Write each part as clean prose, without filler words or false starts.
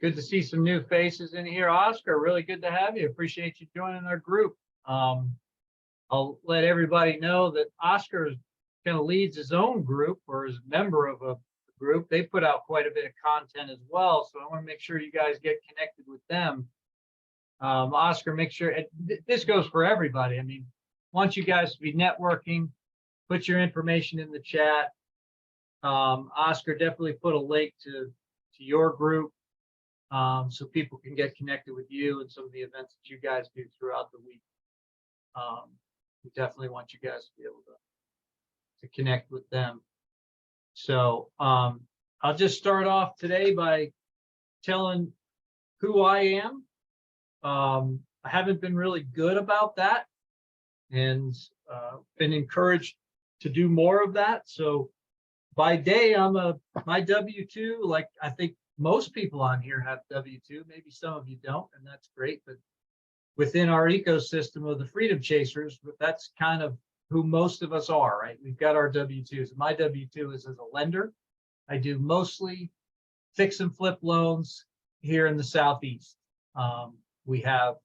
Good to see some new faces in here. Oscar, really good to have you. Appreciate you joining our group. I'll let everybody know that Oscar kind of leads his own group or is a member of a group. They put out quite a bit of content as well. So I want to make sure you guys get connected with them. Oscar, make sure this goes for everybody. I mean, want you guys to be networking, put your information in the chat. Oscar definitely put a link to your group so people can get connected with you and some of the events that you guys do throughout the week. We definitely want you guys to be able to connect with them. So I'll just start off today by telling who I am. I haven't been really good about that and been encouraged to do more of that. So by day, my W-2, like I think most people on here have W-2, maybe some of you don't, and that's great. But within our ecosystem of the Freedom Chasers, that's kind of who most of us are, right? We've got our W-2s. My W-2 is as a lender. I do mostly fix and flip loans here in the Southeast. We have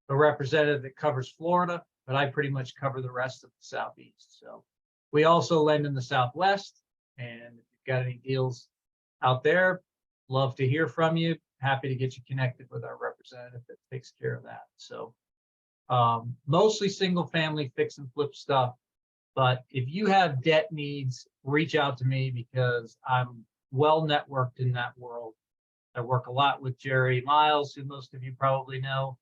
a representative that covers Florida, but I pretty much cover the rest of the Southeast. So we also lend in the Southwest, and if you've got any deals out there, love to hear from you. Happy to get you connected with our representative that takes care of that. So mostly single family fix and flip stuff. But if you have debt needs, reach out to me because I'm well networked in that world. I work a lot with Jerry Miles, who most of you probably know.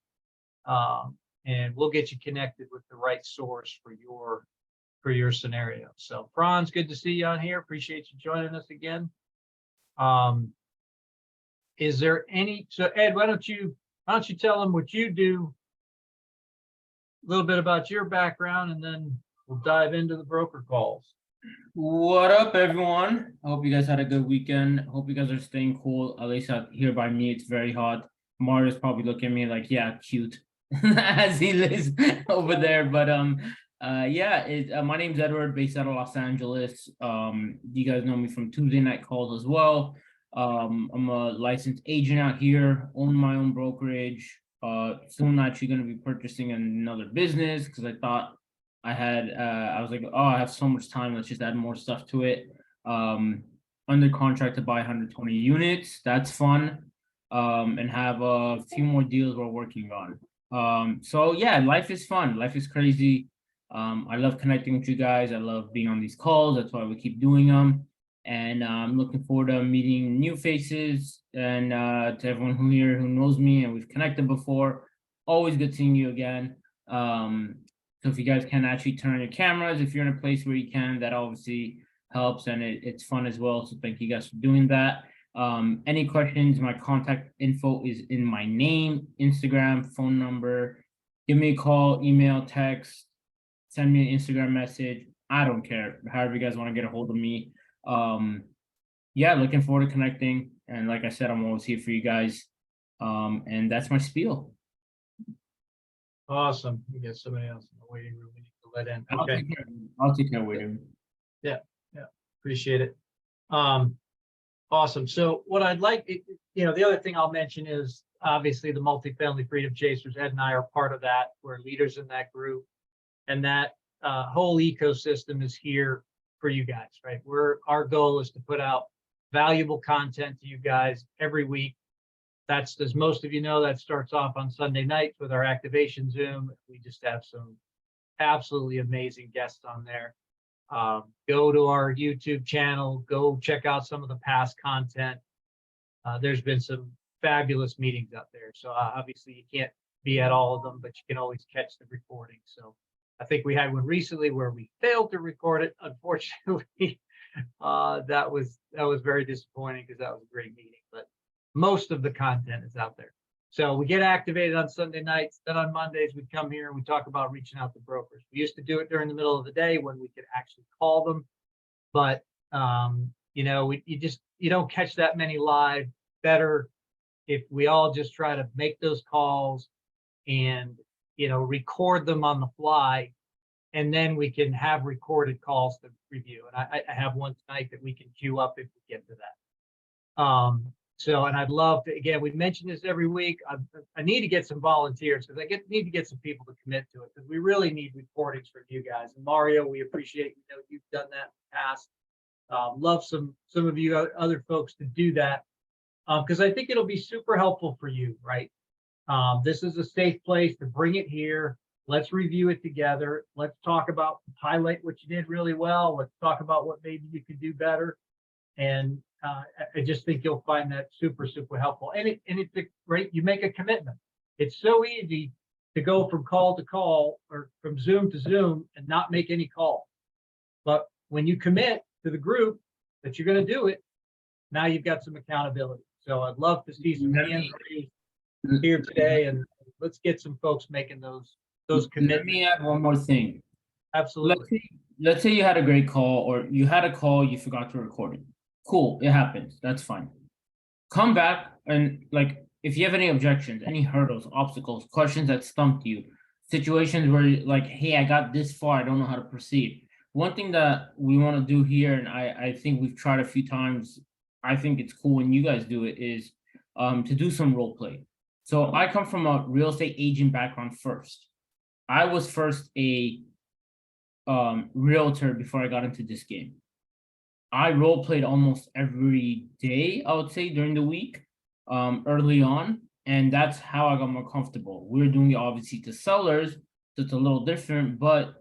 And we'll get you connected with the right source for your scenario. So Franz, good to see you on here. Appreciate you joining us again. Is there any, so Ed, why don't you tell them what you do, a little bit about your background, and then we'll dive into the broker calls. What up, everyone? I hope you guys had a good weekend. Hope you guys are staying cool. At least out here by me, it's very hot. Mario's probably looking at me like, yeah, cute, as he lives over there. But yeah, my name's Edward, based out of Los Angeles. You guys know me from Tuesday night calls as well. I'm a licensed agent out here, own my own brokerage. Soon actually going to be purchasing another business because I thought I was like, oh, I have so much time, let's just add more stuff to it. Under contract to buy 120 units, that's fun. And have a few more deals we're working on. So yeah, life is fun, life is crazy. I love connecting with you guys. I love being on these calls, that's why we keep doing them. And I'm looking forward to meeting new faces and to everyone who knows me and we've connected before. Always good seeing you again. So if you guys can actually turn on your cameras, if you're in a place where you can, that obviously helps and it's fun as well. So thank you guys for doing that. Any questions, my contact info is in my name, Instagram, phone number. Give me a call, email, text, send me an Instagram message. I don't care, however you guys want to get a hold of me. Yeah, looking forward to connecting. And like I said, I'm always here for you guys. And that's my spiel. Awesome. We got somebody else in the waiting room we need to let in. Okay. I'll take care of waiting. Yeah. Appreciate it. Awesome. So what I'd like, the other thing I'll mention is obviously the Multifamily Freedom Chasers. Ed and I are part of that. We're leaders in that group. And that whole ecosystem is here for you guys, right? Our goal is to put out valuable content to you guys every week. That's, as most of you know, that starts off on Sunday nights with our activation Zoom. We just have some absolutely amazing guests on there. Go to our YouTube channel, go check out some of the past content. There's been some fabulous meetings out there. So obviously you can't be at all of them, but you can always catch the recording. So I think we had one recently where we failed to record it. Unfortunately, that was very disappointing because that was a great meeting, but most of the content is out there. So we get activated on Sunday nights. Then on Mondays, we come here and we talk about reaching out to brokers. We used to do it during the middle of the day when we could actually call them, but you don't catch that many live. Better if we all just try to make those calls and record them on the fly, and then we can have recorded calls to review. And I have one tonight that we can queue up if we get to that. So, and I'd love to, again, we mention this every week. I need to get some volunteers because need to get some people to commit to it because we really need reportings from you guys. And Mario, we appreciate, you've done that in the past. Love some of you other folks to do that because I think it'll be super helpful for you, right? This is a safe place to bring it here. Let's review it together. Let's talk about, highlight what you did really well. Let's talk about what maybe you could do better. And I just think you'll find that super, super helpful. And it's great. You make a commitment. It's so easy to go from call to call or from Zoom to Zoom and not make any call. But when you commit to the group that you're going to do it, now you've got some accountability. So I'd love to see some hands raised here today, and let's get some folks making those commitments. Let me add one more thing. Absolutely. Let's say you had a great call, or you had a call, you forgot to record it. Cool, it happens. That's fine. Come back and like, if you have any objections, any hurdles, obstacles, questions that stumped you, situations where you're like, hey, I got this far, I don't know how to proceed. One thing that we want to do here, and I think we've tried a few times, I think it's cool when you guys do it, is to do some role play. So I come from a real estate agent background first. I was first a realtor before I got into this game. I role played almost every day, I would say, during the week, early on, and that's how I got more comfortable. We're doing it obviously to sellers, so it's a little different, but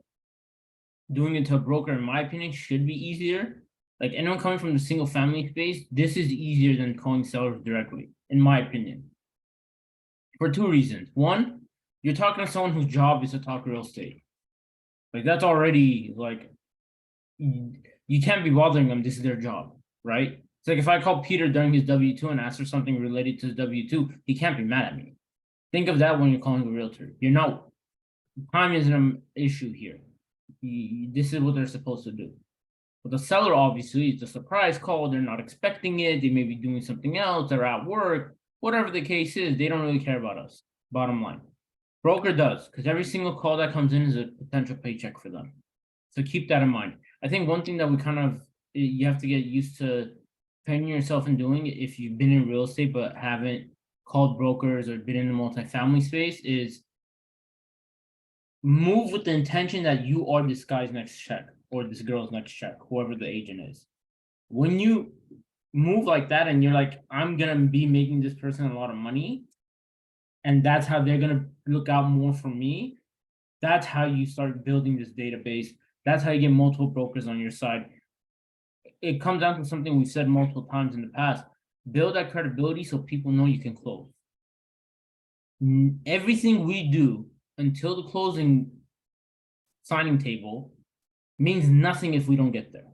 doing it to a broker, in my opinion, should be easier. Like anyone coming from the single family space, this is easier than calling sellers directly, in my opinion. For two reasons. One, you're talking to someone whose job is to talk real estate. Like that's already like, you can't be bothering them. This is their job, right? It's like if I call Peter during his W-2 and ask for something related to his W-2, he can't be mad at me. Think of that when you're calling a realtor. You're not, time isn't an issue here. This is what they're supposed to do. But the seller, obviously, it's a surprise call. They're not expecting it. They may be doing something else. They're at work. Whatever the case is, they don't really care about us, bottom line. Broker does, because every single call that comes in is a potential paycheck for them. So keep that in mind. I think one thing that we kind of, you have to get used to training yourself in doing, if you've been in real estate but haven't called brokers or been in the multifamily space, is move with the intention that you are this guy's next check or this girl's next check, whoever the agent is. When you move like that and you're like, I'm gonna be making this person a lot of money, and that's how they're gonna look out more for me, that's how you start building this database. That's how you get multiple brokers on your side. It comes down to something we've said multiple times in the past. Build that credibility so people know you can close. Everything we do until the closing signing table means nothing if we don't get there.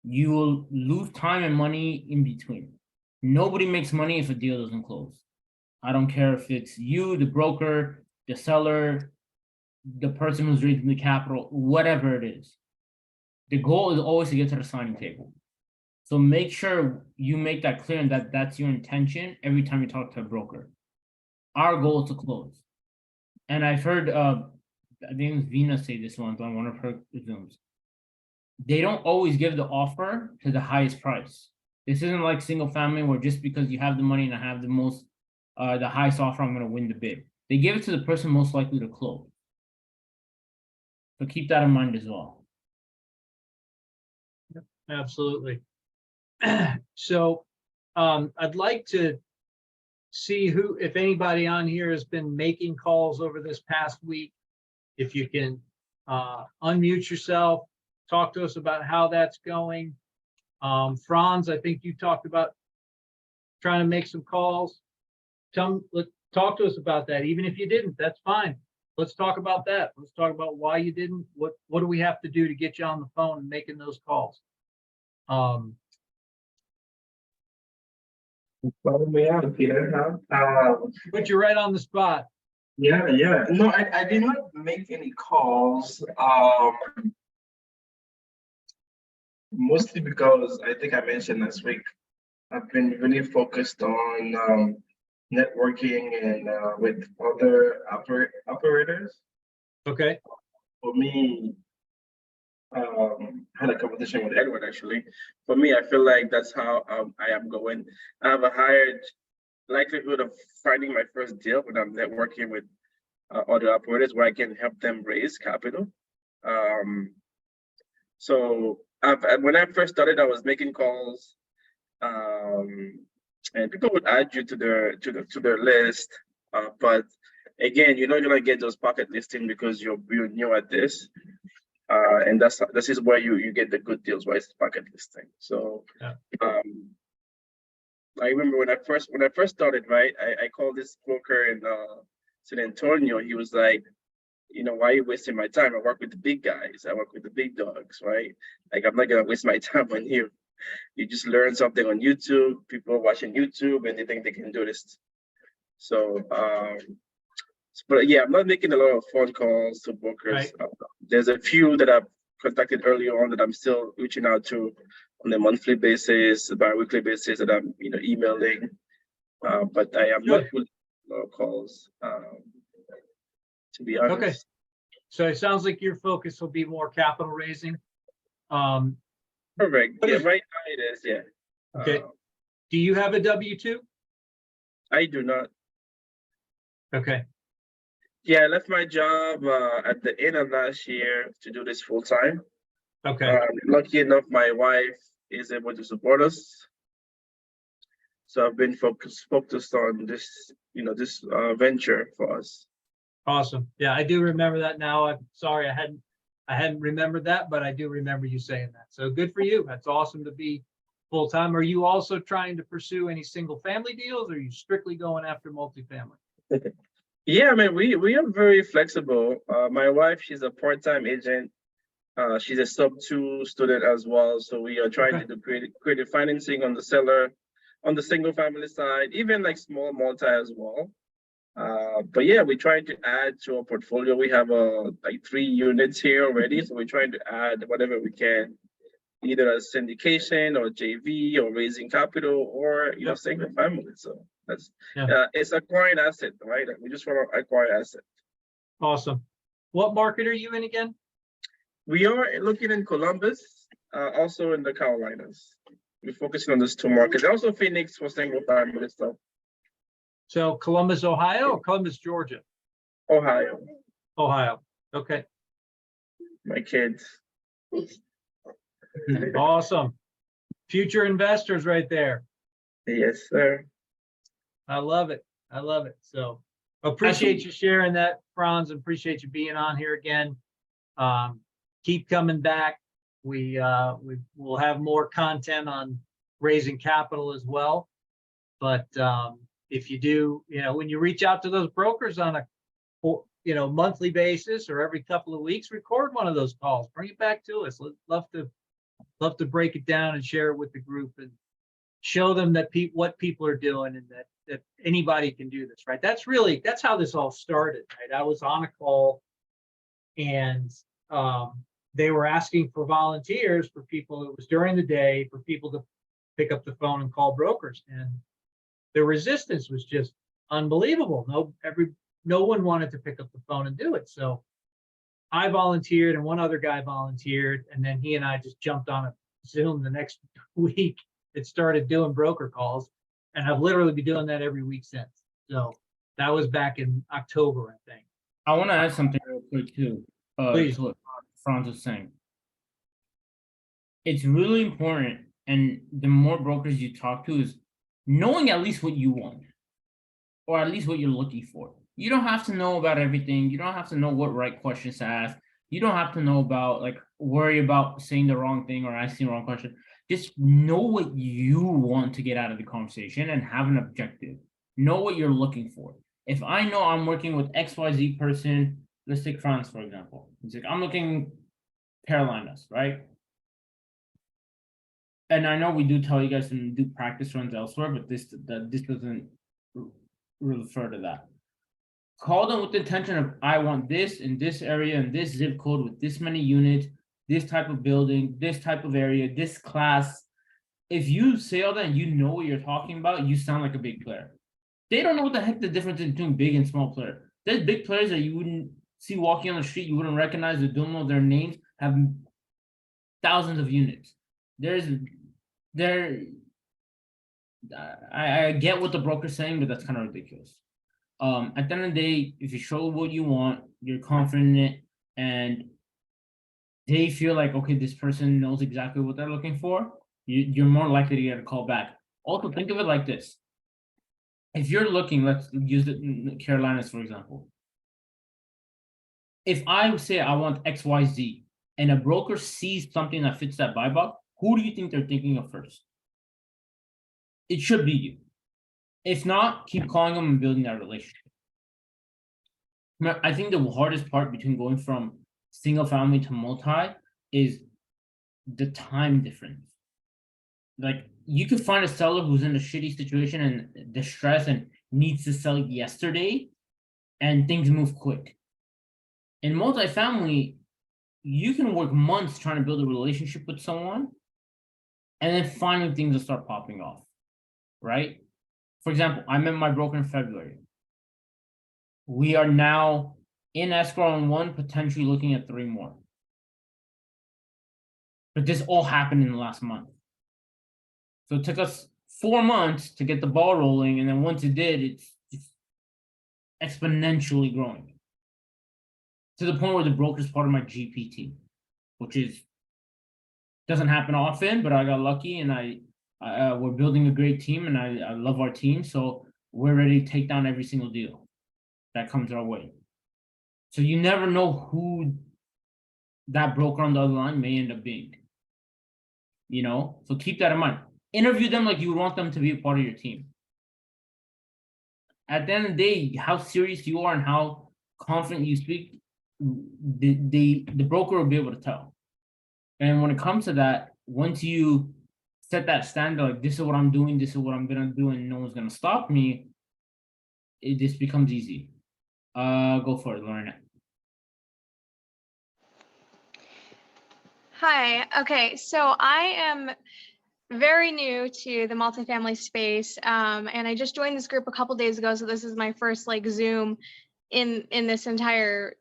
You will lose time and money in between. Nobody makes money if a deal doesn't close. I don't care if it's you, the broker, the seller, the person who's raising the capital, whatever it is. The goal is always to get to the signing table. So make sure you make that clear and that that's your intention every time you talk to a broker. Our goal is to close. And I've heard, I think it was Vina say this once on one of her Zooms. They don't always give the offer to the highest price. This isn't like single family where just because you have the money and I have the most, the highest offer, I'm going to win the bid. They give it to the person most likely to close. So keep that in mind as well. Absolutely. So I'd like to see who, if anybody on here has been making calls over this past week. If you can unmute yourself, talk to us about how that's going. Franz, I think you talked about trying to make some calls. Talk to us about that. Even if you didn't, that's fine. Let's talk about that. Let's talk about why you didn't. What do we have to do to get you on the phone and making those calls? Well, yeah, Peter, Put you right on the spot. yeah. No, I did not make any calls. Mostly because I think I mentioned last week, I've been really focused on networking and with other operators. Okay. For me, had a conversation with Edward actually. For me, I feel like that's how I am going. I have a higher likelihood of finding my first deal when I'm networking with other operators where I can help them raise capital. Um, so when I first started, I was making calls, and people would add you to their list. But again, you're not gonna get those pocket listing because you're new at this. And this is where you get the good deals, right? It's pocket listing. So Yeah. I remember when I first started, right? I called this broker in San Antonio. He was like, why are you wasting my time? I work with the big guys. I work with the big dogs, right? Like I'm not gonna waste my time on you. You just learn something on YouTube. People are watching YouTube and they think they can do this. So, but yeah, I'm not making a lot of phone calls to brokers. Right. There's a few that I've contacted earlier on that I'm still reaching out to on a monthly basis, bi-weekly basis that I'm, emailing. But I am not Good. with a lot of calls, to be honest. Okay. So it sounds like your focus will be more capital raising. Correct. What Yeah, is- right now it is. Yeah. Okay. Do you have a W-2? I do not. Okay. Yeah, I left my job at the end of last year to do this full time. Okay. Lucky enough, my wife is able to support us. So I've been focused on this, this venture for us. Awesome. Yeah, I do remember that now. I'm sorry I hadn't remembered that, but I do remember you saying that. So good for you. That's awesome to be full time. Are you also trying to pursue any single family deals, or are you strictly going after multifamily? Yeah, I mean, we are very flexible. My wife, she's a part-time agent. She's a sub-2 student as well. So we are trying to do creative financing on the seller, on the single family side, even like small multi as well. But yeah, we're trying to add to our portfolio. We have like 3 units here already. So we're trying to add whatever we can, either as syndication or JV or raising capital or, single family. So that's, it's acquiring asset, right? We just want to acquire asset. Awesome. What market are you in again? We are looking in Columbus, also in the Carolinas. We're focusing on those 2 markets. Also Phoenix for single family stuff. So Columbus, Ohio, or Columbus, Georgia? Ohio. Ohio. Okay. My kids. Awesome. Future investors right there. Yes, sir. I love it. I love it. So appreciate you sharing that, Franz, and appreciate you being on here again. Keep coming back. We will have more content on raising capital as well. But if you do, when you reach out to those brokers on a monthly basis or every couple of weeks, record one of those calls, bring it back to us. Love to break it down and share it with the group and show them that what people are doing and that anybody can do this, right? That's how this all started, right? I was on a call and they were asking for volunteers for people. It was during the day for people to pick up the phone and call brokers, and the resistance was just unbelievable. No one wanted to pick up the phone and do it. So I volunteered and one other guy volunteered, and then he and I just jumped on a Zoom the next week and started doing broker calls, and I've literally been doing that every week since. So that was back in October, I think. I want to add something real quick too. Please. To what Franz was saying. It's really important, and the more brokers you talk to is knowing at least what you want, or at least what you're looking for. You don't have to know about everything. You don't have to know what right questions to ask. You don't have to know about worry about saying the wrong thing or asking the wrong question. Just know what you want to get out of the conversation and have an objective. Know what you're looking for. If I know I'm working with XYZ person, let's take Franz, for example. He's like, I'm looking Carolinas, right? And I know we do tell you guys to do practice runs elsewhere, but this doesn't refer to that. Call them with the intention of, I want this in this area and this zip code with this many units, this type of building, this type of area, this class. If you say all that and you know what you're talking about, you sound like a big player. They don't know what the heck the difference is between big and small player. There's big players that you wouldn't see walking on the street, you wouldn't recognize, they don't know their names, have thousands of units. I get what the broker's saying, but that's kind of ridiculous. At the end of the day, if you show what you want, you're confident in it, and they feel like, okay, this person knows exactly what they're looking for, you're more likely to get a call back. Also, think of it like this. If you're looking, let's use the Carolinas, for example. If I say I want XYZ and a broker sees something that fits that buy box, who do you think they're thinking of first? It should be you. If not, keep calling them and building that relationship. I think the hardest part between going from single family to multi is the time difference. Like, you could find a seller who's in a shitty situation and distress and needs to sell yesterday, and things move quick. In multifamily, you can work months trying to build a relationship with someone, and then finally things will start popping off, right? For example, I met my broker in February. We are now in escrow on one, potentially looking at 3 more. But this all happened in the last month. So it took us 4 months to get the ball rolling, and then once it did, it's exponentially growing. To the point where the broker is part of my GPT, which doesn't happen often, but I got lucky, and we're building a great team, and I love our team, so we're ready to take down every single deal that comes our way. So you never know who that broker on the other line may end up being. You know, so keep that in mind. Interview them like you would want them to be a part of your team. At the end of the day, how serious you are and how confident you speak, the broker will be able to tell. And when it comes to that, once you set that standard, like, this is what I'm doing, this is what I'm gonna do, and no one's gonna stop me, this becomes easy. Go for it, Lorena. Hi. Okay, so I am very new to the multifamily space, and I just joined this group a couple days ago. So this is my first like Zoom in this entire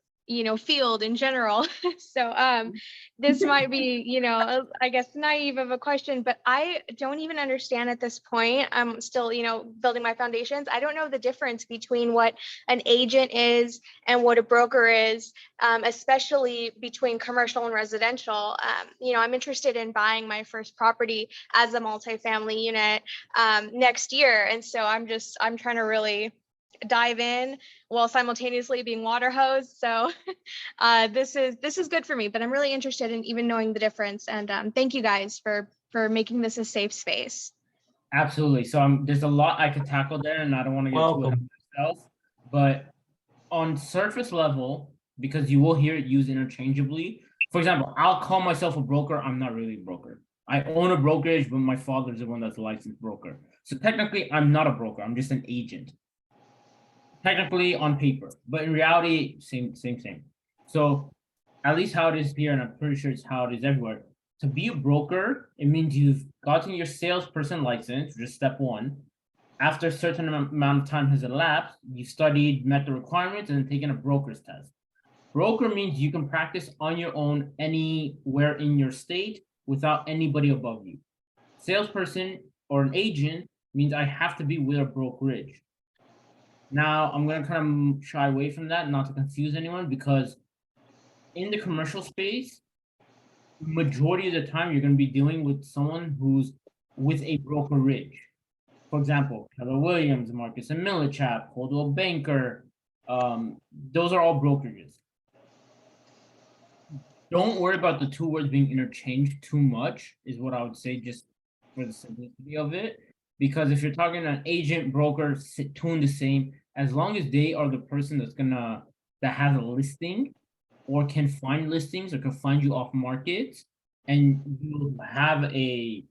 field in general. So this might be I guess naive of a question, but I don't even understand at this point. I'm still building my foundations. I don't know the difference between what an agent is and what a broker is, especially between commercial and residential. I'm interested in buying my first property as a multifamily unit next year, and so I'm trying to really dive in while simultaneously being water hosed. So this is good for me, but I'm really interested in even knowing the difference. And thank you guys for making this a safe space. Absolutely. So there's a lot I could tackle there, and I don't want to get too ahead of myself. But on surface level, because you will hear it used interchangeably. For example, I'll call myself a broker. I'm not really a broker. I own a brokerage, but my father's the one that's a licensed broker. So technically, I'm not a broker. I'm just an agent. Technically on paper, but in reality, same. So at least how it is here, and I'm pretty sure it's how it is everywhere. To be a broker, it means you've gotten your salesperson license, which is step 1. After a certain amount of time has elapsed, you've studied, met the requirements, and taken a broker's test. Broker means you can practice on your own anywhere in your state without anybody above you. Salesperson or an agent means I have to be with a brokerage. Now, I'm going to kind of shy away from that, not to confuse anyone, because in the commercial space, majority of the time, you're going to be dealing with someone who's with a brokerage. For example, Keller Williams, Marcus and Millichap, Coldwell Banker, those are all brokerages. Don't worry about the 2 words being interchanged too much, is what I would say, just for the simplicity of it. Because if you're talking an agent, broker, tune the same, as long as they are the person that has a listing or can find listings or can find you off market, and you have a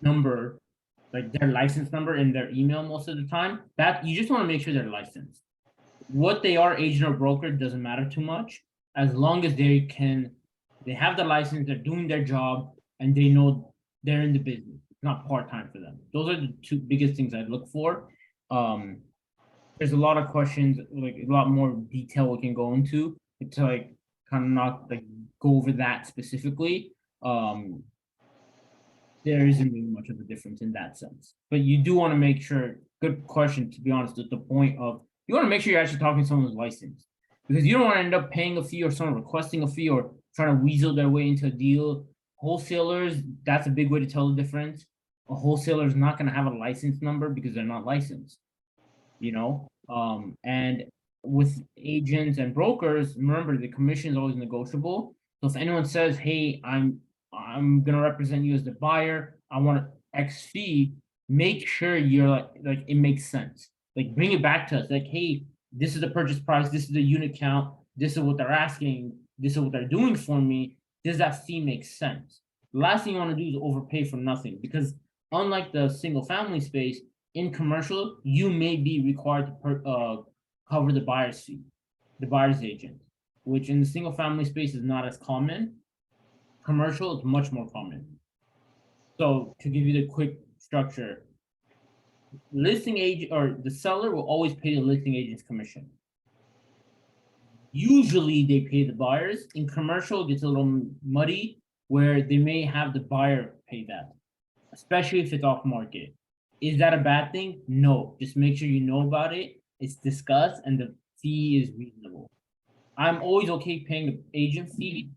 number, like their license number in their email most of the time, that you just want to make sure they're licensed. What they are, agent or broker, doesn't matter too much, as long as they have the license, they're doing their job, and they know they're in the business. Not part-time for them. Those are the 2 biggest things I'd look for. There's a lot of questions, like a lot more detail we can go into to like kind of not like go over that specifically. there isn't really much of a difference in that sense. But you do want to make sure, good question, to be honest, at the point of, you want to make sure you're actually talking to someone who's licensed. Because you don't want to end up paying a fee or someone requesting a fee or trying to weasel their way into a deal. Wholesalers, that's a big way to tell the difference. A wholesaler is not going to have a license number because they're not licensed, you know? And with agents and brokers, remember the commission is always negotiable. So if anyone says, hey, I'm gonna represent you as the buyer, I want X fee, make sure you're like it makes sense. Like bring it back to us, like, hey, this is the purchase price, this is the unit count, this is what they're asking, this is what they're doing for me. Does that fee make sense? The last thing you want to do is overpay for nothing, because unlike the single family space, in commercial, you may be required to cover the buyer's fee, the buyer's agent, which in the single family space is not as common. Commercial is much more common. So to give you the quick structure, listing agent or the seller will always pay the listing agent's commission. Usually they pay the buyers. In commercial, it gets a little muddy where they may have the buyer pay that, especially if it's off market. Is that a bad thing? No, just make sure you know about it. It's discussed and the fee is reasonable. I'm always okay paying the agent fee.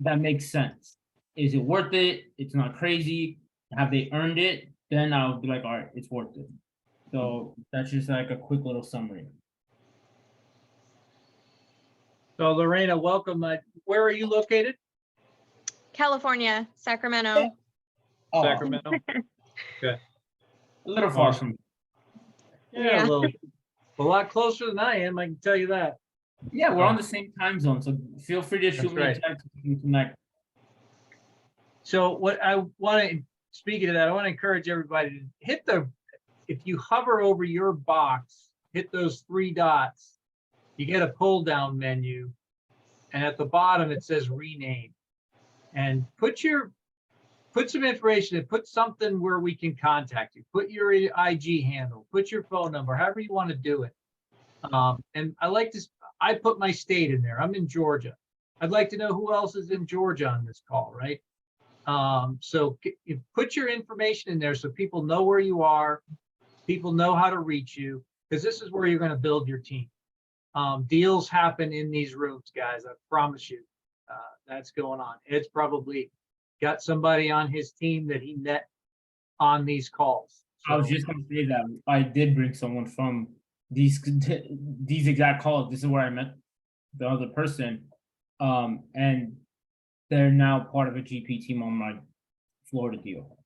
That makes sense. Is it worth it? It's not crazy. Have they earned it? Then I'll be like, all right, it's worth it. So that's just like a quick little summary. So Lorena, welcome. Where are you located? California, Sacramento. Oh, Sacramento. Okay. a little far Awesome. from. Yeah, a lot closer than I am, I can tell you that. Yeah, we're on the same time zone, so feel free to shoot That's me a right. text if you connect. So what I want to, speaking of that, I want to encourage everybody to hit if you hover over your box, hit those 3 dots, you get a pull down menu. And at the bottom, it says rename. And put some information and put something where we can contact you. Put your IG handle, put your phone number, however you want to do it. And I put my state in there. I'm in Georgia. I'd like to know who else is in Georgia on this call, right? So you put your information in there so people know where you are, people know how to reach you, because this is where you're going to build your team. Deals happen in these rooms, guys. I promise you. That's going on. Ed's probably got somebody on his team that he met on these calls. I was just going to say that I did bring someone from these exact calls. This is where I met the other person, and they're now part of a GP team on my Florida deal.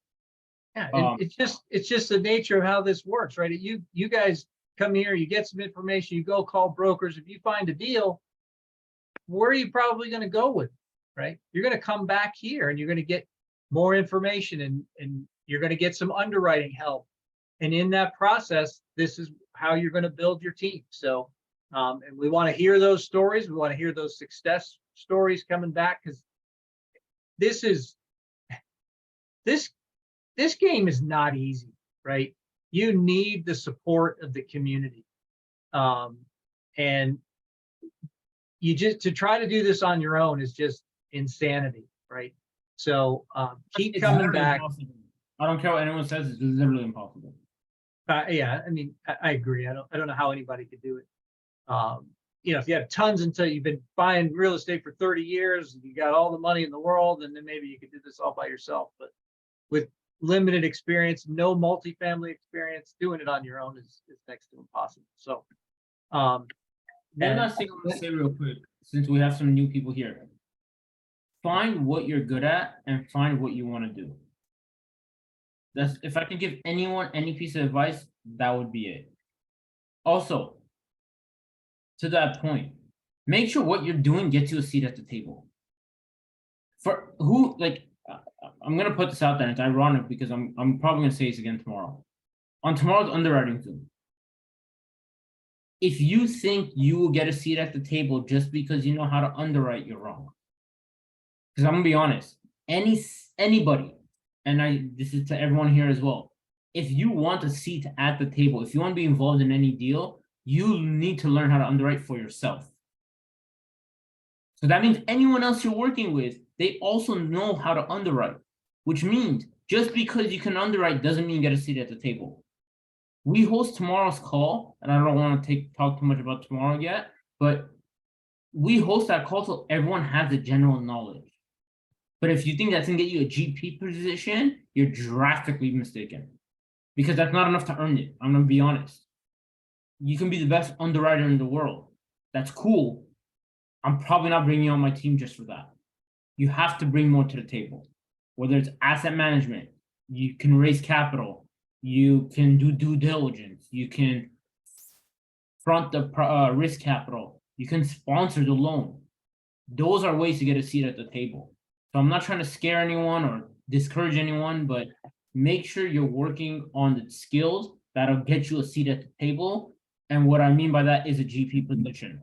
Yeah, and it's just the nature of how this works, right? You guys come here, you get some information, you go call brokers. If you find a deal, where are you probably going to go with, right? You're going to come back here and you're going to get more information and you're going to get some underwriting help. And in that process, this is how you're going to build your team. So, and we want to hear those stories. We want to hear those success stories coming back, because this game is not easy, right? You need the support of the community. And you to try to do this on your own is just insanity, right? So keep It's coming literally back. impossible. I don't care what anyone says, it's literally impossible. Yeah, I mean, I agree. I don't know how anybody could do it. If you have tons until you've been buying real estate for 30 years, you got all the money in the world, and then maybe you could do this all by yourself. But with limited experience, no multifamily experience, doing it on your own is next to impossible. So, One last thing I want to say real quick, since we have some new people here. Find what you're good at and find what you want to do. That's, if I can give anyone any piece of advice, that would be it. Also, to that point, make sure what you're doing gets you a seat at the table. For who, like, I'm gonna put this out there, and it's ironic because I'm probably gonna say this again tomorrow. On tomorrow's underwriting Zoom, if you think you will get a seat at the table just because you know how to underwrite, you're wrong. Because I'm gonna be honest, anybody, and this is to everyone here as well. If you want a seat at the table, if you want to be involved in any deal, you need to learn how to underwrite for yourself. So that means anyone else you're working with, they also know how to underwrite, which means just because you can underwrite doesn't mean you get a seat at the table. We host tomorrow's call, and I don't want to talk too much about tomorrow yet, but we host that call so everyone has the general knowledge. But if you think that's gonna get you a GP position, you're drastically mistaken, because that's not enough to earn it. I'm gonna be honest. You can be the best underwriter in the world. That's cool. I'm probably not bringing you on my team just for that. You have to bring more to the table, whether it's asset management, you can raise capital, you can do due diligence, you can front the risk capital, you can sponsor the loan. Those are ways to get a seat at the table. So I'm not trying to scare anyone or discourage anyone, but make sure you're working on the skills that'll get you a seat at the table. And what I mean by that is a GP position.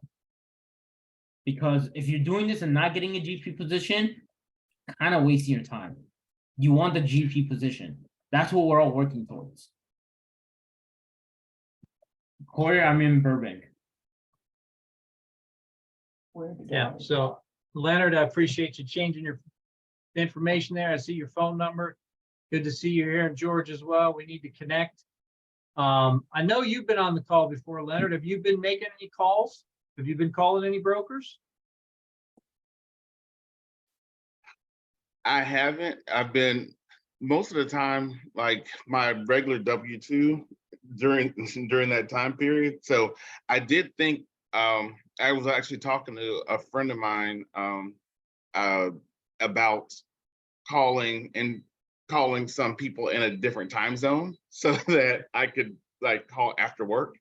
Because if you're doing this and not getting a GP position, kind of wasting your time. You want the GP position. That's what we're all working towards. Corey, I'm in Burbank. Yeah, so Leonard, I appreciate you changing your information there. I see your phone number. Good to see you here in George as well. We need to connect. I know you've been on the call before, Leonard. Have you been making any calls? Have you been calling any brokers? I haven't. I've been most of the time like my regular W-2 during that time period. So I did think I was actually talking to a friend of mine about calling some people in a different time zone so that I could like call after work.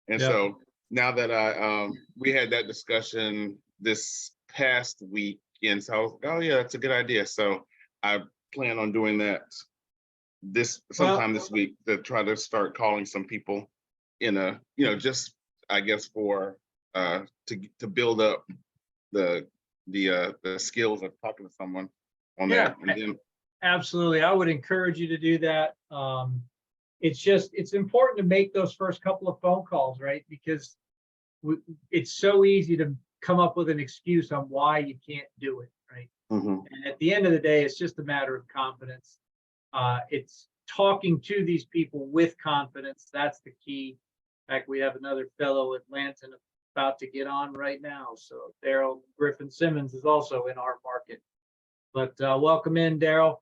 And so now that we had that discussion this past week, and so I was like, oh yeah, that's a good idea. So I plan on doing that sometime this week to try to start calling some people in a, just I guess for to build up the skills of talking to someone on that. And then, absolutely. I would encourage you to do that. It's important to make those first couple of phone calls, right? Because it's so easy to come up with an excuse on why you can't do it, right? And at the end of the day, it's just a matter of confidence. It's talking to these people with confidence. That's the key. In fact, we have another fellow Atlantan about to get on right now. So Daryl Griffin Simmons is also in our market. But welcome in, Daryl.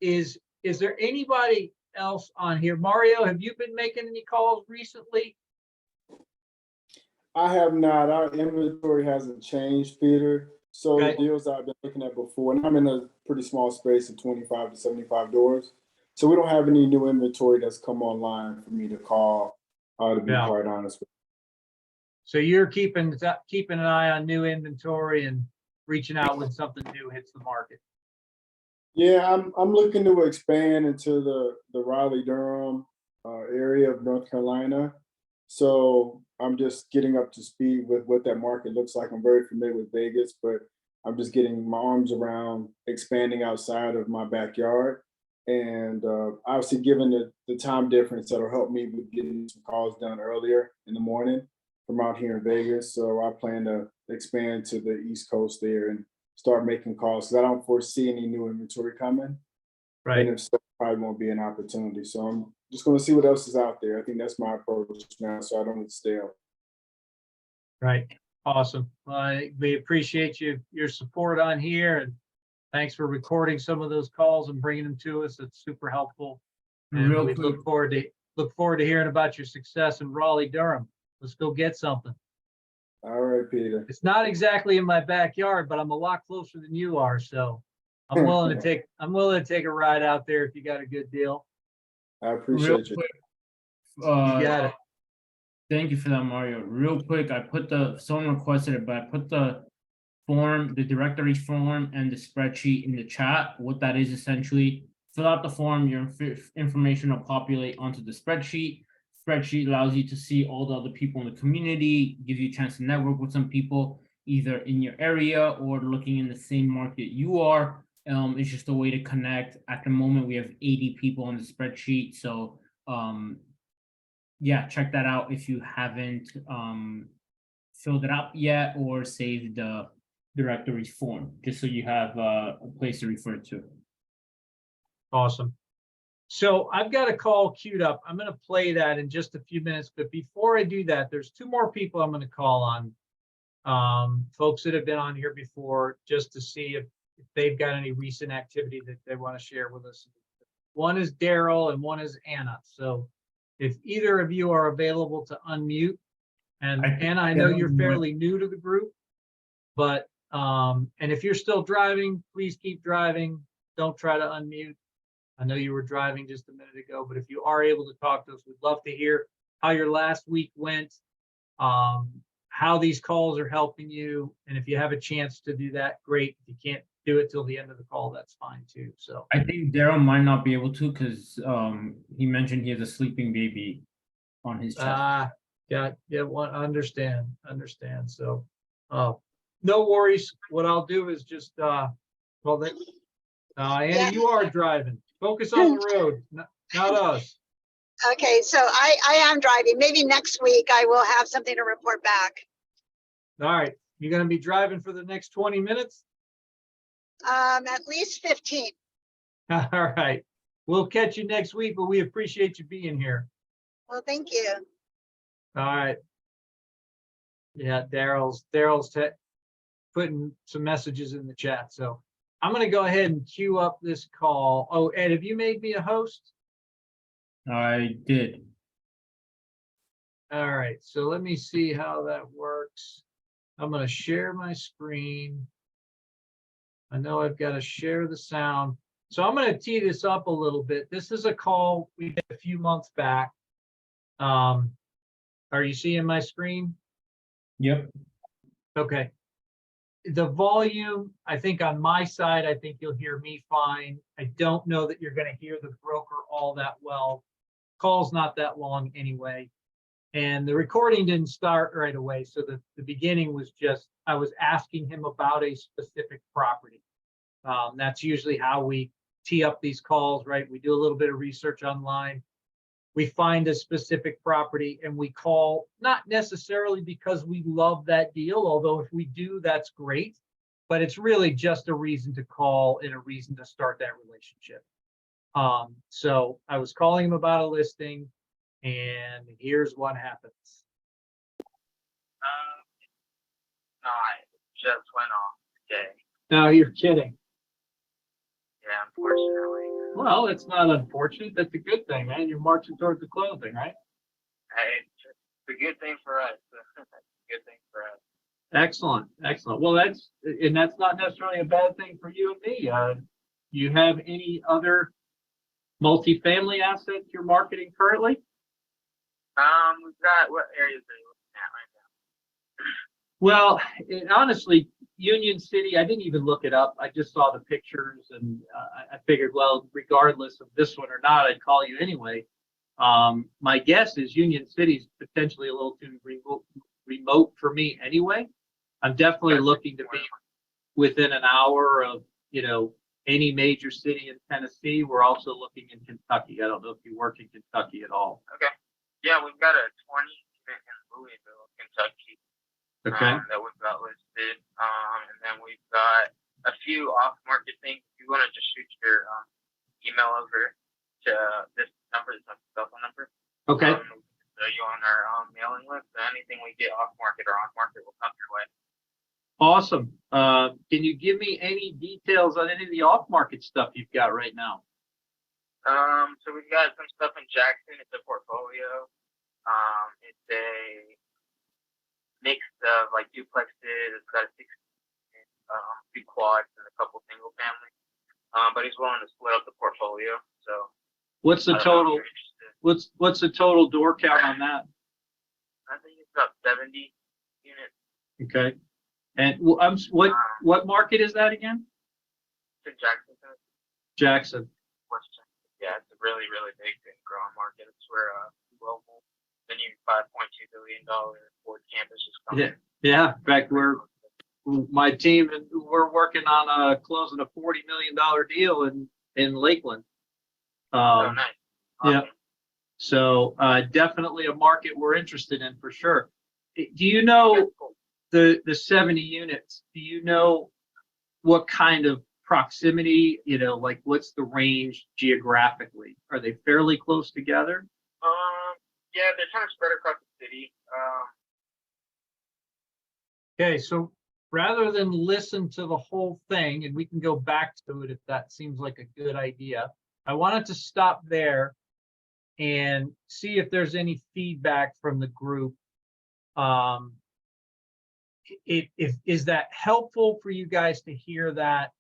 Is there anybody else on here? Mario, have you been making any calls recently? I have not. Our inventory hasn't changed, Peter. So Okay. the deals I've been looking at before, and I'm in a pretty small space of 25 to 75 doors. So we don't have any new inventory that's come online for me to call, to be quite honest with you. So you're keeping an eye on new inventory and reaching out when something new hits the market. Yeah, I'm looking to expand into the Raleigh-Durham area of North Carolina. So I'm just getting up to speed with what that market looks like. I'm very familiar with Vegas, but I'm just getting my arms around expanding outside of my backyard. And obviously, given the time difference, that'll help me with getting some calls done earlier in the morning from out here in Vegas. So I plan to expand to the East Coast there and start making calls because I don't foresee any new inventory coming. Right. And if so, probably won't be an opportunity. So I'm just going to see what else is out there. I think that's my approach now, so I don't get stale. Right. Awesome. We appreciate your support on here, and thanks for recording some of those calls and bringing them to us. It's super helpful. And we look forward to hearing about your success in Raleigh-Durham. Let's go get something. All right, Peter. It's not exactly in my backyard, but I'm a lot closer than you are, so I'm willing to take a ride out there if you got a good deal. I appreciate you. You got it. Thank you for that, Mario. Real quick, someone requested it, but I put the form, the directory form and the spreadsheet in the chat. What that is essentially, fill out the form, your information will populate onto the spreadsheet. Spreadsheet allows you to see all the other people in the community, gives you a chance to network with some people, either in your area or looking in the same market you are. It's just a way to connect. At the moment, we have 80 people on the spreadsheet. So yeah, check that out if you haven't filled it out yet or saved the directories formed, just so you have a place to refer to. Awesome. So I've got a call queued up. I'm going to play that in just a few minutes, but before I do that, there's two more people I'm going to call on. Folks that have been on here before, just to see if they've got any recent activity that they want to share with us. One is Daryl and one is Anna. So if either of you are available to unmute, and Anna, I know you're fairly new to the group, but and if you're still driving, please keep driving. Don't try to unmute. I know you were driving just a minute ago, but if you are able to talk to us, we'd love to hear how your last week went, how these calls are helping you. And if you have a chance to do that, great. If you can't do it till the end of the call, that's fine too. So I think Daryl might not be able to because he mentioned he has a sleeping baby on his chest. understand. So no worries. What I'll do is just Anna, you are driving. Focus on the road, not us. Okay, so I am driving. Maybe next week I will have something to report back. All right. You're going to be driving for the next 20 minutes? At least 15. All right. We'll catch you next week, but we appreciate you being here. Well, thank you. All right. Yeah, Daryl's putting some messages in the chat. So I'm going to go ahead and queue up this call. Oh, Ed, have you made me a host? I did. All right. So let me see how that works. I'm going to share my screen. I know I've got to share the sound. So I'm going to tee this up a little bit. This is a call we did a few months back. Are you seeing my screen? Yep. Okay. The volume, I think on my side, I think you'll hear me fine. I don't know that you're going to hear the broker all that well. Call's not that long anyway. And the recording didn't start right away. So the beginning was just, I was asking him about a specific property. That's usually how we tee up these calls, right? We do a little bit of research online. We find a specific property and we call, not necessarily because we love that deal, although if we do, that's great. But it's really just a reason to call and a reason to start that relationship. So I was calling him about a listing, and here's what happens. No, I just went off today. No, you're kidding. Yeah, unfortunately. Well, it's not unfortunate. That's a good thing, man. You're marching towards the closing, right? It's a good thing for us. Good thing for us. Excellent, excellent. Well, that's not necessarily a bad thing for you and me. You have any other multifamily assets you're marketing currently? We've got, what areas are you looking at right now? Well, honestly, Union City, I didn't even look it up. I just saw the pictures and I figured, well, regardless of this one or not, I'd call you anyway. My guess is Union City's potentially a little too remote for me anyway. I'm definitely looking to be within an hour of, any major city in Tennessee. We're also looking in Kentucky. I don't know if you work in Kentucky at all. Okay. Yeah, we've got a 20 unit in Louisville, Kentucky. Okay. That we've got listed. And then we've got a few off-market things. If you want to just shoot your email over to this number, this cell phone number. Okay. So you on our mailing list. So anything we get off-market or on-market will come your way. Awesome. Can you give me any details on any of the off-market stuff you've got right now? So we've got some stuff in Jackson. It's a portfolio. It's a mix of like duplexes. It's got a 6 2 quads and a couple single family. But he's willing to split up the portfolio. So what's the total? What's the total door count on that? I think it's about 70 units. Okay. And what market is that again? It's in Jackson. Jackson. Yeah, it's a really, really big and growing market. It's where global, the new $5.2 billion Ford campus is coming. Yeah. In fact, my team and we're working on closing a $40 million deal in Lakeland. Oh, nice. Awesome. Yeah. So definitely a market we're interested in for sure. Do you know? the 70 units, do you know what kind of proximity, like what's the range geographically? Are they fairly close together? Yeah, they're kind of spread across the city. Okay, so rather than listen to the whole thing, and we can go back to it if that seems like a good idea, I wanted to stop there and see if there's any feedback from the group. Is that helpful for you guys to hear that?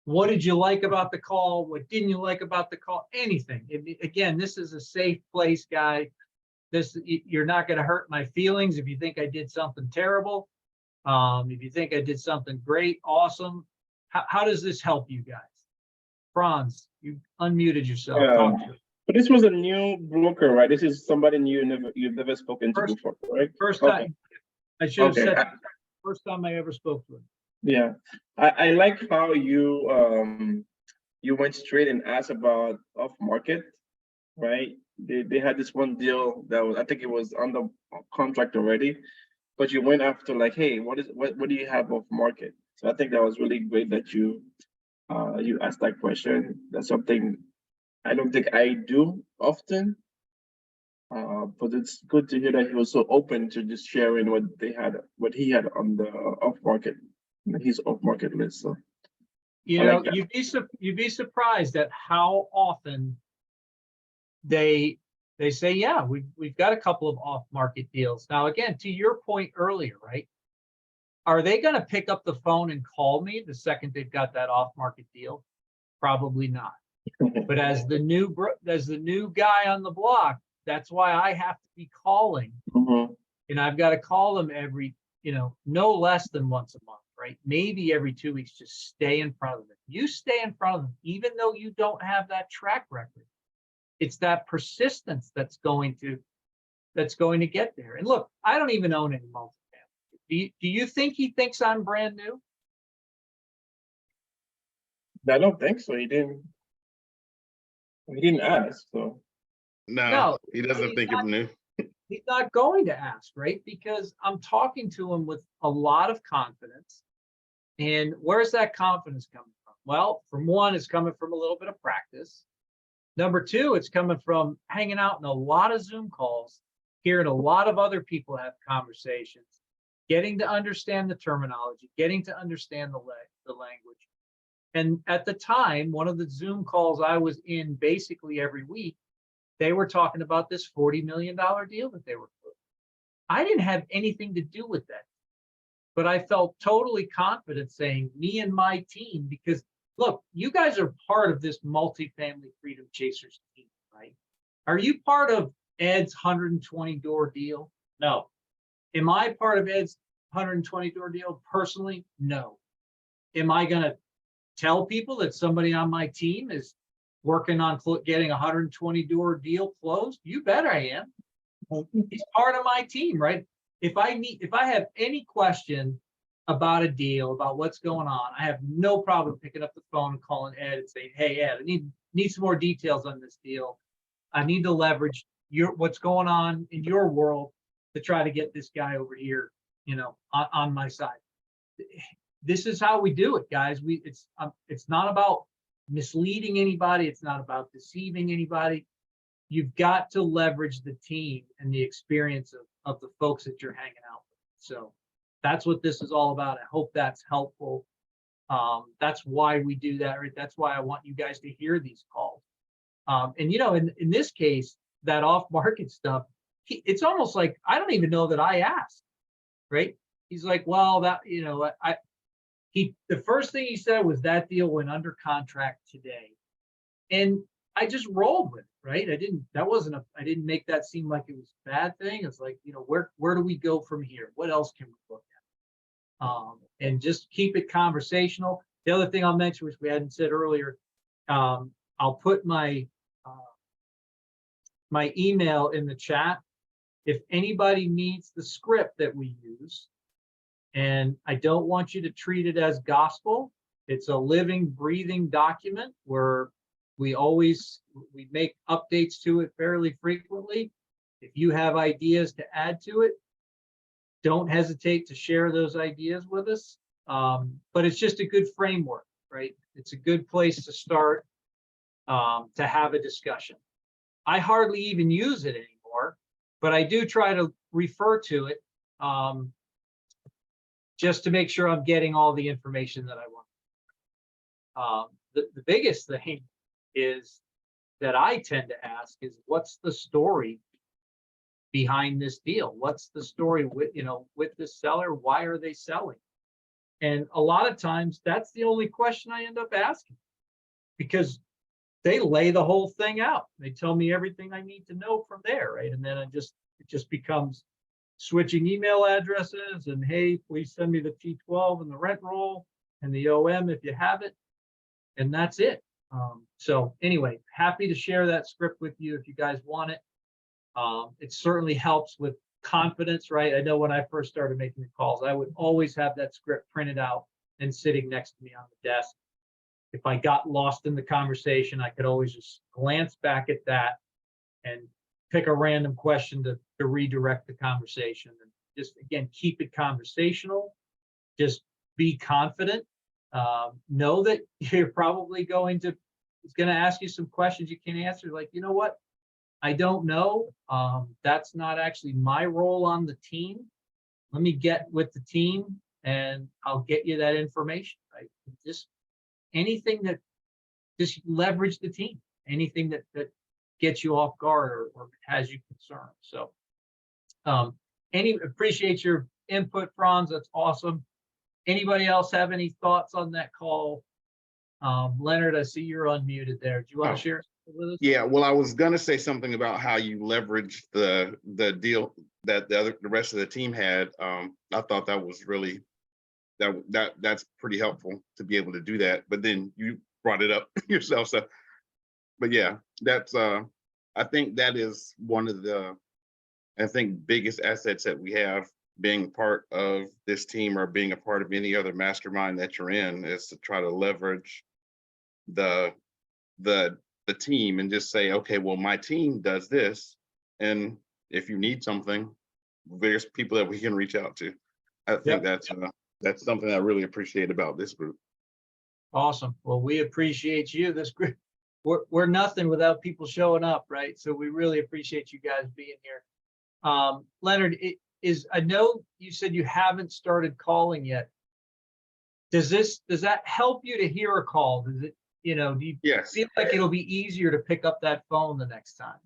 What did you like about the call? What didn't you like about the call? Anything. Again, this is a safe place, guy. You're not going to hurt my feelings if you think I did something terrible. If you think I did something great, awesome. How does this help you guys? Franz, you unmuted yourself. Yeah. Talk to us. But this was a new broker, right? This is somebody you've never spoken to before, right? First Okay. time. I should have Okay. said first time I ever spoke to him. Yeah, I like how you went straight and asked about off market, right? They had this one deal that was, I think it was under contract already, but you went after like, hey, what do you have off market? So I think that was really great that you asked that question. That's something I don't think I do often. But it's good to hear that he was so open to just sharing what he had on the off market, his off market list. So I like that. you'd be surprised at how often they say, yeah, we've got a couple of off market deals. Now, again, to your point earlier, right? Are they going to pick up the phone and call me the second they've got that off market deal? Probably not. But as the new guy on the block, that's why I have to be calling, and I've got to call them every, no less than once a month, right? Maybe every 2 weeks. Just stay in front of them. You stay in front of them, even though you don't have that track record. It's that persistence that's going to get there. And look, I don't even own any multifamily. Do you think he thinks I'm brand new? I don't think so. He didn't ask. So No, he doesn't think it's new. He's not going to ask, right? Because I'm talking to him with a lot of confidence. And where's that confidence coming from? Well, from one, it's coming from a little bit of practice. Number two, it's coming from hanging out in a lot of Zoom calls, hearing a lot of other people have conversations, getting to understand the terminology, getting to understand the language. And at the time, one of the Zoom calls I was in basically every week, they were talking about this $40 million deal that they were doing. I didn't have anything to do with that, but I felt totally confident saying me and my team, because look, you guys are part of this multifamily freedom chasers team, right? Are you part of Ed's 120 door deal? No. Am I part of Ed's 120 door deal personally? No. Am I going to tell people that somebody on my team is working on getting a 120 door deal closed? You bet I am. He's part of my team, right? If I have any question about a deal, about what's going on, I have no problem picking up the phone and calling Ed and saying, hey, Ed, I need some more details on this deal. I need to leverage what's going on in your world to try to get this guy over here, on my side. This is how we do it, guys. It's not about misleading anybody. It's not about deceiving anybody. You've got to leverage the team and the experience of the folks that you're hanging out with. So that's what this is all about. I hope that's helpful. That's why we do that, right? That's why I want you guys to hear these calls. And in this case, that off-market stuff, it's almost like I don't even know that I asked, right? He's like, well, the first thing he said was that deal went under contract today. And I just rolled with it, right? I didn't make that seem like it was a bad thing. It's like, where do we go from here? What else can we look at? And just keep it conversational. The other thing I'll mention, which we hadn't said earlier, I'll put my email in the chat. If anybody needs the script that we use, and I don't want you to treat it as gospel. It's a living, breathing document where we make updates to it fairly frequently. If you have ideas to add to it, don't hesitate to share those ideas with us. But it's just a good framework, right? It's a good place to start to have a discussion. I hardly even use it anymore, but I do try to refer to it just to make sure I'm getting all the information that I want. The biggest thing is that I tend to ask is, what's the story behind this deal? What's the story with, with this seller? Why are they selling? And a lot of times that's the only question I end up asking, because they lay the whole thing out. They tell me everything I need to know from there, right? And then it just becomes switching email addresses and, hey, please send me the T12 and the rent roll and the OM if you have it. And that's it. So anyway, happy to share that script with you if you guys want it. It certainly helps with confidence, right? I know when I first started making the calls, I would always have that script printed out and sitting next to me on the desk. If I got lost in the conversation, I could always just glance back at that and pick a random question to redirect the conversation. And just, again, keep it conversational. Just be confident. Know that you're probably it's going to ask you some questions you can't answer. Like, you know what? I don't know. That's not actually my role on the team. Let me get with the team and I'll get you that information, right? Just anything that just leverage the team, anything that gets you off guard or has you concerned. So appreciate your input, Franz. That's awesome. Anybody else have any thoughts on that call? Leonard, I see you're unmuted there. Do you want to share with us? Yeah, well, I was gonna say something about how you leverage the deal that the rest of the team had. I thought that was really that's pretty helpful to be able to do that. But then you brought it up yourself. So, but yeah, that's I think that is one of the biggest assets that we have, being part of this team or being a part of any other mastermind that you're in, is to try to leverage the team and just say, okay, well, my team does this, and if you need something, there's people that we can reach out to. I think that's something I really appreciate about this group. Awesome. Well, we appreciate you. This group, we're nothing without people showing up, right? So we really appreciate you guys being here. Leonard, I know you said you haven't started calling yet. Does that help you to hear a call? Does it, do you Yes. feel like it'll be easier to pick up that phone the next time?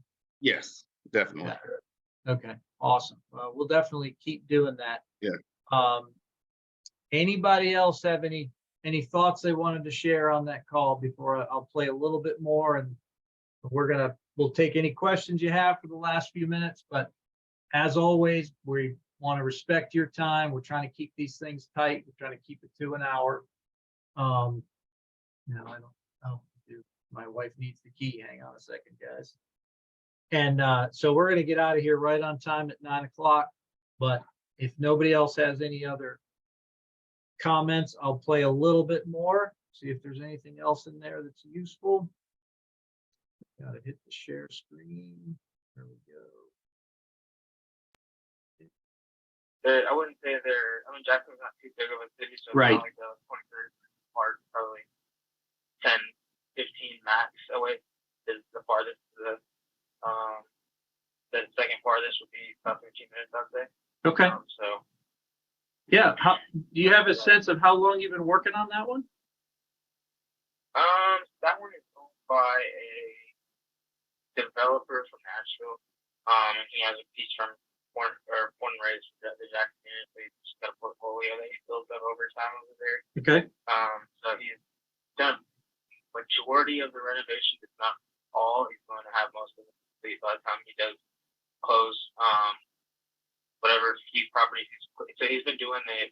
Yes, definitely. Yeah. Okay, awesome. We'll definitely keep doing that. Yeah. Anybody else have any thoughts they wanted to share on that call before I'll play a little bit more, and we'll take any questions you have for the last few minutes. But as always, we want to respect your time. We're trying to keep these things tight. We're trying to keep it to an hour. I don't know. My wife needs the key. Hang on a second, guys. And so we're going to get out of here right on time at 9 o'clock. But if nobody else has any other comments, I'll play a little bit more, see if there's anything else in there that's useful. Got to hit the share screen. There we go. I wouldn't say Jackson's not too big of a city, so right. Like the 23rd part, probably 10, 15 max away is the farthest. The second farthest would be about 15 minutes, I'd say. Okay. So. Yeah. Do you have a sense of how long you've been working on that one? That one is owned by a developer from Nashville. And he has a piece from born and raised the Jackson area, so he's just got a portfolio that he built up over time over there. Okay. So he's done majority of the renovation, if not all. He's going to have most of it complete by the time he does close whatever few properties so he's been doing it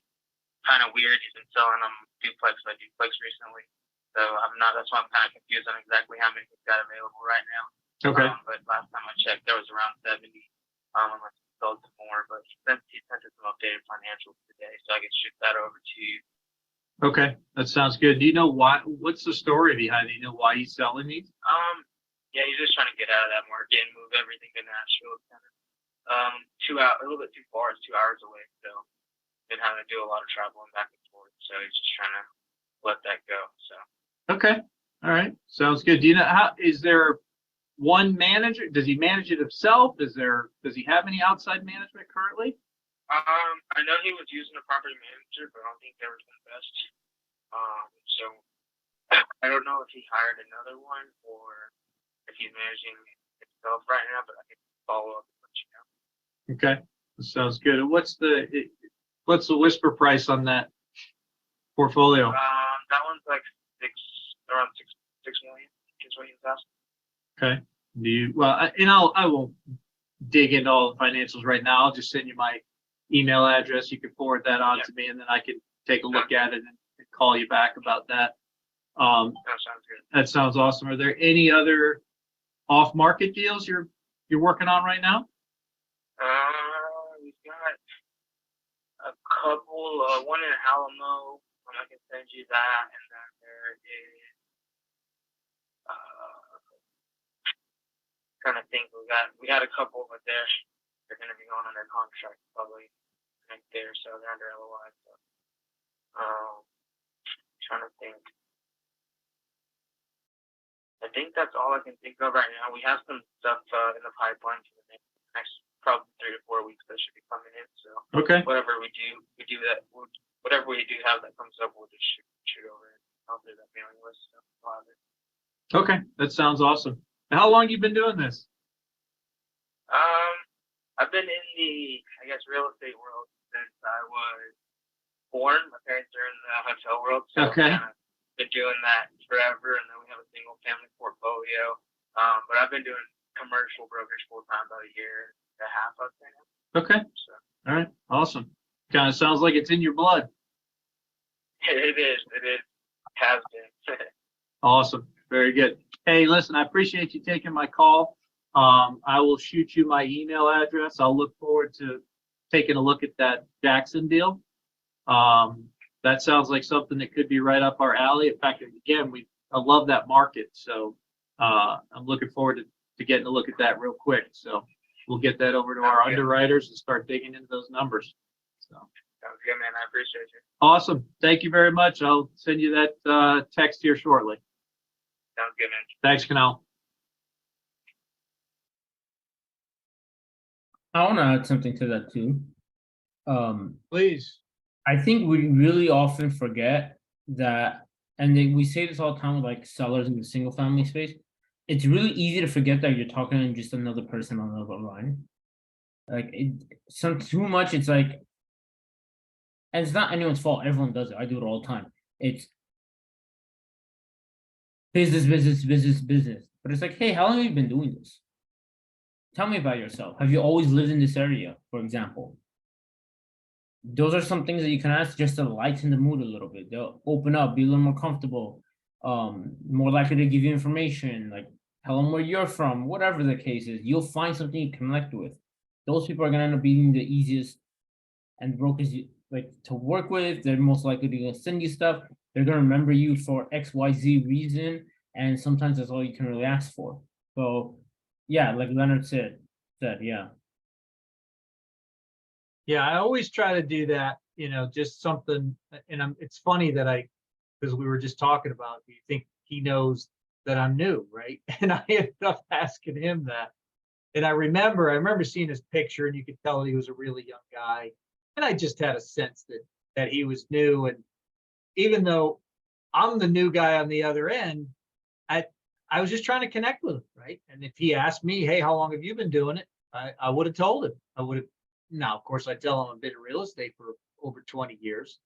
kind of weird. He's been selling them duplex by duplex recently. So that's why I'm kind of confused on exactly how many he's got available right now. Okay. But last time I checked, there was around 70. Unless he sold some more, but he sent us some updated financials today, so I can shoot that over to you. Okay, that sounds good. Do you know what's the story behind it? Do you know why he's selling these? Yeah, he's just trying to get out of that market and move everything to Nashville. It's kind of 2 hours, a little bit too far. It's 2 hours away, so been having to do a lot of traveling back and forth. So he's just trying to let that go. So Okay. All right. Sounds good. Do you know how, is there one manager? Does he manage it himself? Does he have any outside management currently? I know he was using a property manager, but I don't think they were the best. So I don't know if he hired another one or if he's managing himself right now, but I can follow up and let you know. Okay. That sounds good. And what's the whisper price on that portfolio? That one's like around 6 million is what he was asking. Okay. I won't dig into all the financials right now. I'll just send you my email address. You can forward that on to me, and then I can take a look at it and call you back about that. That sounds good. That sounds awesome. Are there any other off-market deals you're working on right now? We've got a couple. One in Alamo. I can send you that, and then there is. Kind of think we had a couple, but they're going to be going under contract probably next day or so. They're under LOI. So, trying to think. I think that's all I can think of right now. We have some stuff in the pipeline for the next probably 3 to 4 weeks that should be coming in. So Okay. whatever we do that. Whatever we do have that comes up, we'll just shoot over it. I'll do that mailing list. So I'll have it. Okay. That sounds awesome. How long you been doing this? I've been in the, I guess, real estate world since I was born. My parents are in the hotel world, so Okay. I've been doing that forever. And then we have a single family portfolio. But I've been doing commercial brokerage full time about a year and a half, I'd say now. Okay. So All right. Awesome. Kind of sounds like it's in your blood. it is. Has been. Awesome. Very good. Hey, listen, I appreciate you taking my call. I will shoot you my email address. I'll look forward to taking a look at that Jackson deal. That sounds like something that could be right up our alley. In fact, again, I love that market. So I'm looking forward to getting a look at that real quick. So we'll get that over to our underwriters and start digging into those numbers. So Sounds good, man. I appreciate you. awesome. Thank you very much. I'll send you that text here shortly. Sounds good, man. Thanks, Canal. I want to add something to that too. Please. I think we really often forget that, and then we say this all the time with like sellers in the single family space. It's really easy to forget that you're talking to just another person on the other line. Like too much. It's like, and it's not anyone's fault. Everyone does it. I do it all the time. It's business. But it's like, hey, how long have you been doing this? Tell me about yourself. Have you always lived in this area, for example? Those are some things that you can ask just to lighten the mood a little bit. They'll open up, be a little more comfortable, more likely to give you information, like tell them where you're from, whatever the case is. You'll find something you connect with. Those people are gonna end up being the easiest and brokers you like to work with. They're most likely to send you stuff. They're gonna remember you for XYZ reason, and sometimes that's all you can really ask for. So yeah, like Leonard said, yeah. Yeah, I always try to do that, just something, and it's funny that because we were just talking about, you think he knows that I'm new, right? And I ended up asking him that. And I remember seeing his picture, and you could tell he was a really young guy. And I just had a sense that he was new. And even though I'm the new guy on the other end, I was just trying to connect with him, right? And if he asked me, hey, how long have you been doing it? I would have told him. Now, of course, I tell him I've been in real estate for over 20 years.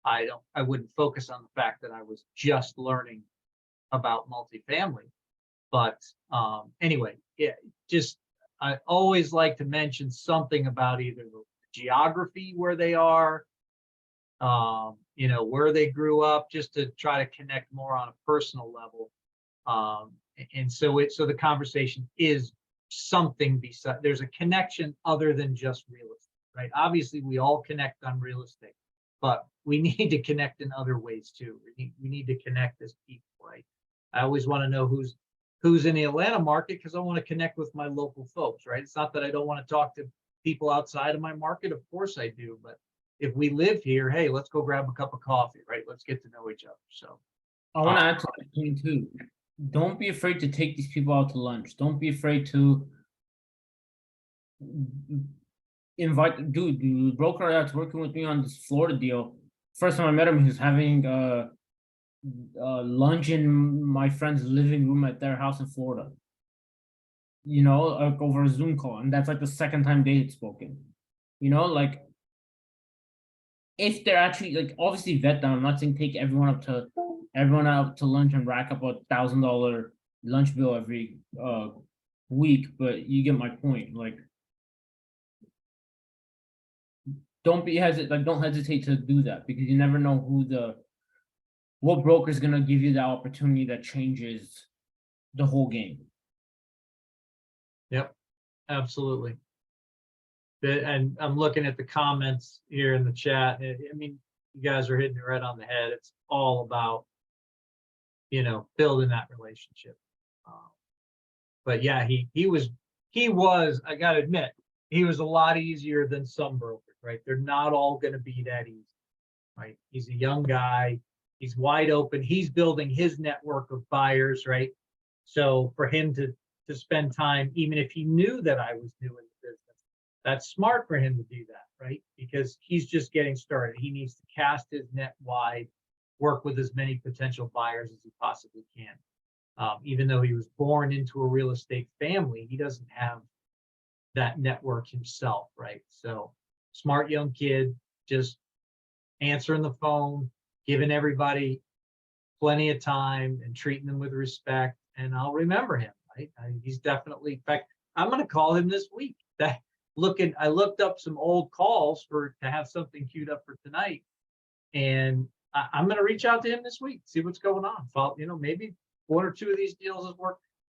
I wouldn't focus on the fact that I was just learning about multifamily. But anyway, yeah, I always like to mention something about either the geography where they are, where they grew up, just to try to connect more on a personal level. And so the conversation is something beside, there's a connection other than just real estate, right? Obviously, we all connect on real estate, but we need to connect in other ways too. We need to connect as people, right? I always want to know who's in the Atlanta market because I want to connect with my local folks, right? It's not that I don't want to talk to people outside of my market. Of course I do, but if we live here, hey, let's go grab a cup of coffee, right? Let's get to know each other. So I want to add to that point too. Don't be afraid to take these people out to lunch. Don't be afraid to invite. Dude, the broker that's working with me on this Florida deal. First time I met him, he was having lunch in my friend's living room at their house in Florida. You know, like over a Zoom call, and that's like the second time they had spoken. You know, like if they're actually like obviously vet them. I'm not saying take everyone out to lunch and rack up $1,000 lunch bill every week, but you get my point. Like, don't hesitate to do that, because you never know what broker is gonna give you that opportunity that changes the whole game. Yep, absolutely. And I'm looking at the comments here in the chat. I mean, you guys are hitting it right on the head. It's all about, building that relationship. But yeah, he was, I gotta admit, he was a lot easier than some brokers, right? They're not all gonna be that easy, right? He's a young guy. He's wide open. He's building his network of buyers, right? So for him to spend time, even if he knew that I was new in the business, that's smart for him to do that, right? Because he's just getting started. He needs to cast his net wide, work with as many potential buyers as he possibly can. Even though he was born into a real estate family, he doesn't have that network himself, right? So smart young kid, just answering the phone, giving everybody plenty of time and treating them with respect, and I'll remember him. Right? He's definitely, in fact, I'm going to call him this week. I looked up some old calls to have something queued up for tonight, and I'm going to reach out to him this week, see what's going on. Maybe one or two of these deals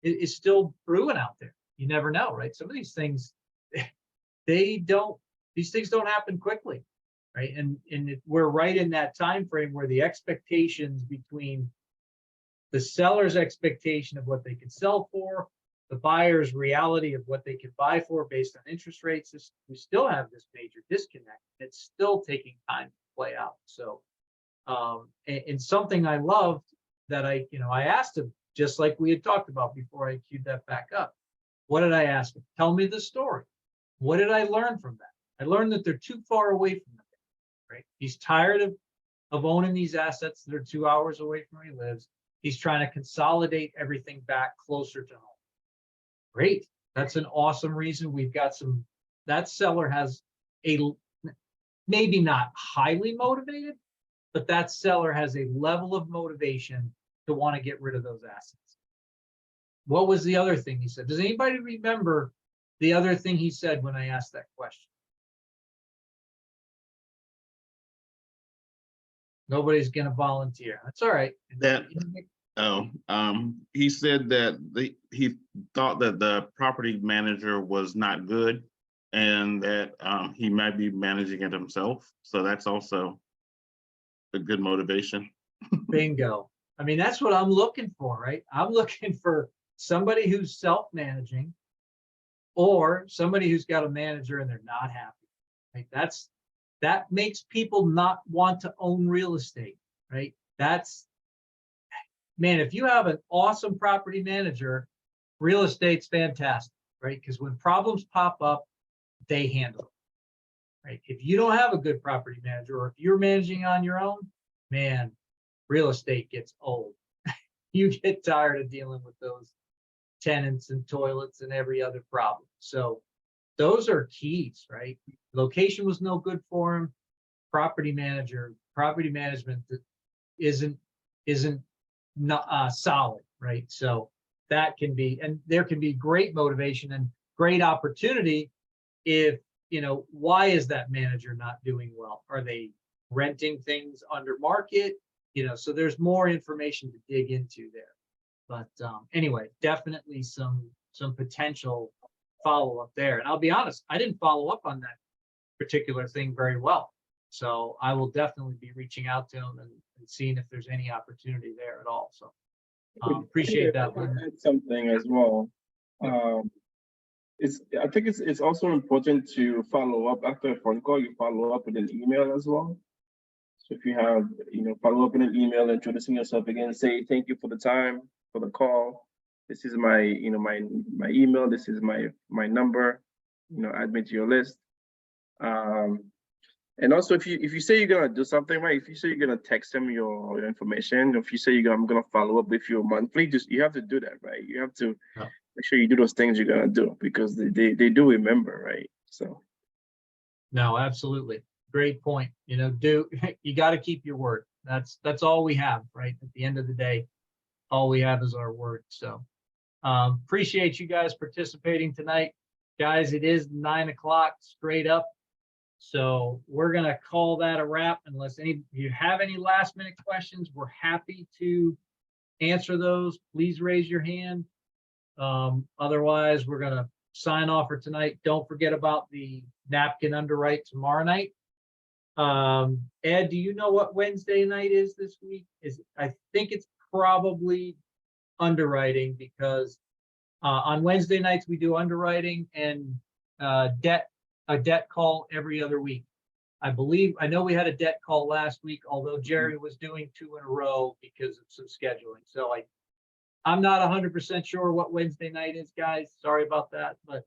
is still brewing out there. You never know, right? Some of these things, these things don't happen quickly, right? And we're right in that time frame where the expectations between the seller's expectation of what they could sell for, the buyer's reality of what they could buy for based on interest rates, we still have this major disconnect. It's still taking time to play out. So, and something I loved that I asked him, just like we had talked about before I queued that back up. What did I ask him? Tell me the story. What did I learn from that? I learned that they're too far away from them, right? He's tired of owning these assets that are 2 hours away from where he lives. He's trying to consolidate everything back closer to home. Great. That's an awesome reason. We've got that seller has maybe not highly motivated, but that seller has a level of motivation to want to get rid of those assets. What was the other thing he said? Does anybody remember the other thing he said when I asked that question? Nobody's going to volunteer. That's all right. He said that he thought that the property manager was not good, and that he might be managing it himself. So that's also a good motivation. Bingo. I mean, that's what I'm looking for, right? I'm looking for somebody who's self-managing, or somebody who's got a manager and they're not happy. Right? That makes people not want to own real estate, right? Man, if you have an awesome property manager, real estate's fantastic, right? Because when problems pop up, they handle it, right? If you don't have a good property manager, or if you're managing on your own, man, real estate gets old. You get tired of dealing with those tenants and toilets and every other problem. So those are keys, right? Location was no good for him. Property management isn't solid, right? So that can be, and there can be great motivation and great opportunity if, why is that manager not doing well? Are they renting things under market? So there's more information to dig into there. But anyway, definitely some potential follow-up there. And I'll be honest, I didn't follow up on that particular thing very well. So I will definitely be reaching out to him and seeing if there's any opportunity there at all. So Appreciate that. I'll add something as well. I think it's also important to follow up after a phone call. You follow up with an email as well. So if you have, follow up in an email, introducing yourself again, say thank you for the time, for the call. This is my, my email. This is my number. Add me to your list. And also, if you say you're gonna do something, right? If you say you're gonna text them your information, if you say I'm gonna follow up with you monthly, you have to do that, right? You have to make sure you do those things you're gonna do, because they do remember, right? So. No, absolutely. Great point. You got to keep your word. That's all we have, right? At the end of the day, all we have is our word. So appreciate you guys participating tonight. Guys, it is 9 o'clock straight up. So we're going to call that a wrap. Unless you have any last minute questions, we're happy to answer those. Please raise your hand. Otherwise, we're going to sign off for tonight. Don't forget about the napkin underwrite tomorrow night. Ed, do you know what Wednesday night is this week? I think it's probably underwriting, because on Wednesday nights we do underwriting and a debt call every other week. I know we had a debt call last week, although Jerry was doing 2 in a row because of some scheduling. So I'm not 100% sure what Wednesday night is, guys. Sorry about that, but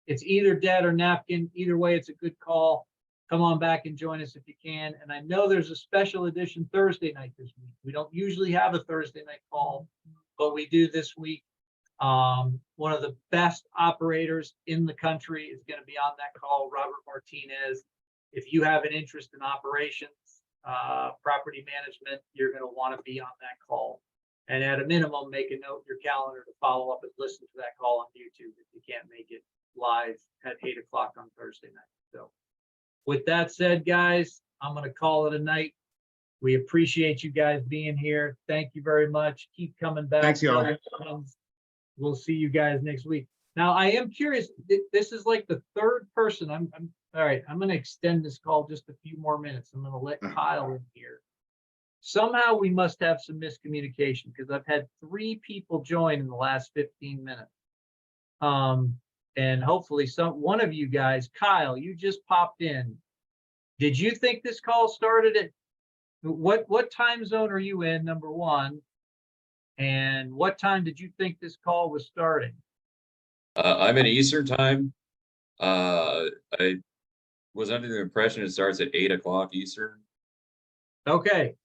it's either debt or napkin. Either way, it's a good call. Come on back and join us if you can. And I know there's a special edition Thursday night this week. We don't usually have a Thursday night call, but we do this week. One of the best operators in the country is going to be on that call, Robert Martinez. If you have an interest in operations, property management, you're going to want to be on that call. And at a minimum, make a note in your calendar to follow up and listen to that call on YouTube if you can't make it live at 8 o'clock on Thursday night. So with that said, guys, I'm going to call it a night. We appreciate you guys being here. Thank you very much. Keep coming back. Thanks, y'all. We'll see you guys next week. Now, I am curious. This is like the third person. I'm all right. I'm going to extend this call just a few more minutes. I'm going to let Kyle in here. Somehow we must have some miscommunication, because I've had 3 people join in the last 15 minutes. And hopefully one of you guys, Kyle, you just popped in. Did you think this call started at what time zone are you in, number one? And what time did you think this call was starting? I'm in Eastern time. I was under the impression it starts at 8 o'clock Eastern. Okay.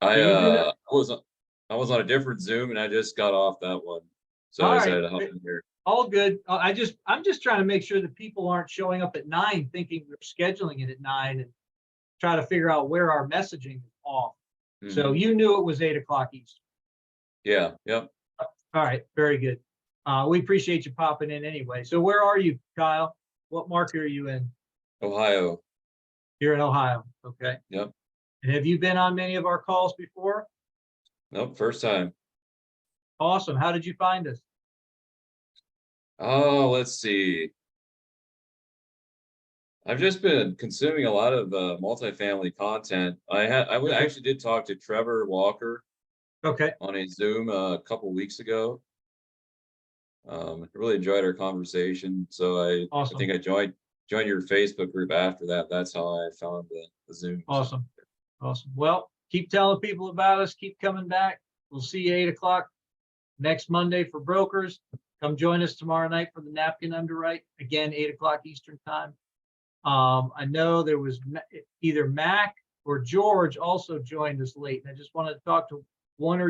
I was on a different Zoom and I just got off that one. So I said, hop in here. All good. I'm just trying to make sure that people aren't showing up at 9 thinking we're scheduling it at 9 and try to figure out where our messaging is off. Mm-hmm. So you knew it was 8 o'clock Eastern. Yeah. Yep. All right. Very good. We appreciate you popping in anyway. So where are you, Kyle? What market are you in? Ohio. You're in Ohio. Okay. Yep. And have you been on many of our calls before? Nope. First time. Awesome. How did you find us? Oh, let's see. I've just been consuming a lot of multifamily content. I actually did talk to Trevor Walker. Okay. On a Zoom a couple weeks ago. I really enjoyed our conversation. So I think I joined your Facebook group after that. That's how I found the Zoom. Awesome. Awesome. Well, keep telling people about us. Keep coming back. We'll see you 8 o'clock next Monday for brokers. Come join us tomorrow night for the napkin underwrite. Again, 8 o'clock Eastern time. I know there was either Mac or George also joined us late. And I just wanted to talk to one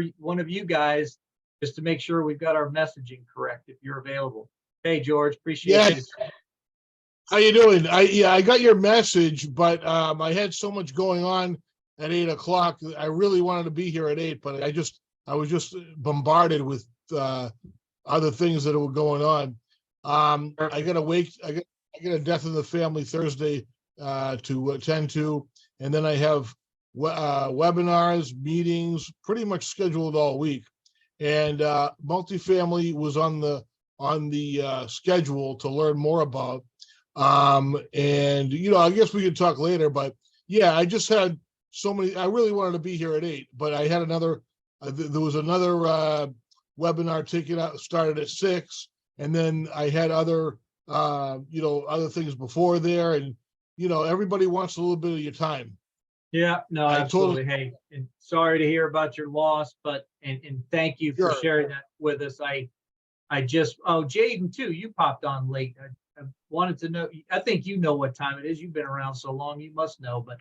of you guys just to make sure we've got our messaging correct if you're available. Hey, George, appreciate it. How you doing? I got your message, but I had so much going on at 8 o'clock. I really wanted to be here at 8, but I was just bombarded with other things that were going on. I got a death in the family Thursday to attend to, and then I have webinars, meetings, pretty much scheduled all week. And multifamily was on the schedule to learn more about. And I guess we could talk later, but yeah, I just had so many. I really wanted to be here at 8, but I had another There was another webinar started at 6, and then I had other other things before there, and everybody wants a little bit of your time. Yeah, no, I absolutely. totally- Hey, and sorry to hear about your loss, but and thank you for Sure. sharing that with us. I just, oh, Jaden too, you popped on late. I wanted to know, I think you know what time it is. You've been around so long, you must know, but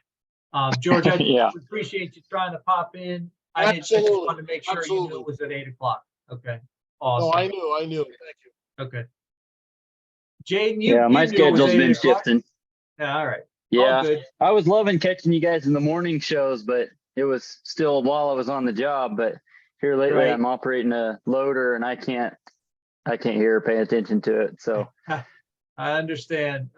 George, I Yeah. appreciate you trying to pop in. I just Absolutely. wanted to make sure you knew Absolutely. it was at 8 o'clock. Okay, No, awesome. I knew. Thank you. Okay. Jaden, you Yeah, my you knew it was schedule's 8 been o'clock? shifting. Yeah, all right. Yeah, All good. I was loving catching you guys in the morning shows, but it was still while I was on the job. But here lately, Right. I'm operating a loader, and I can't hear or pay attention to it. So I understand.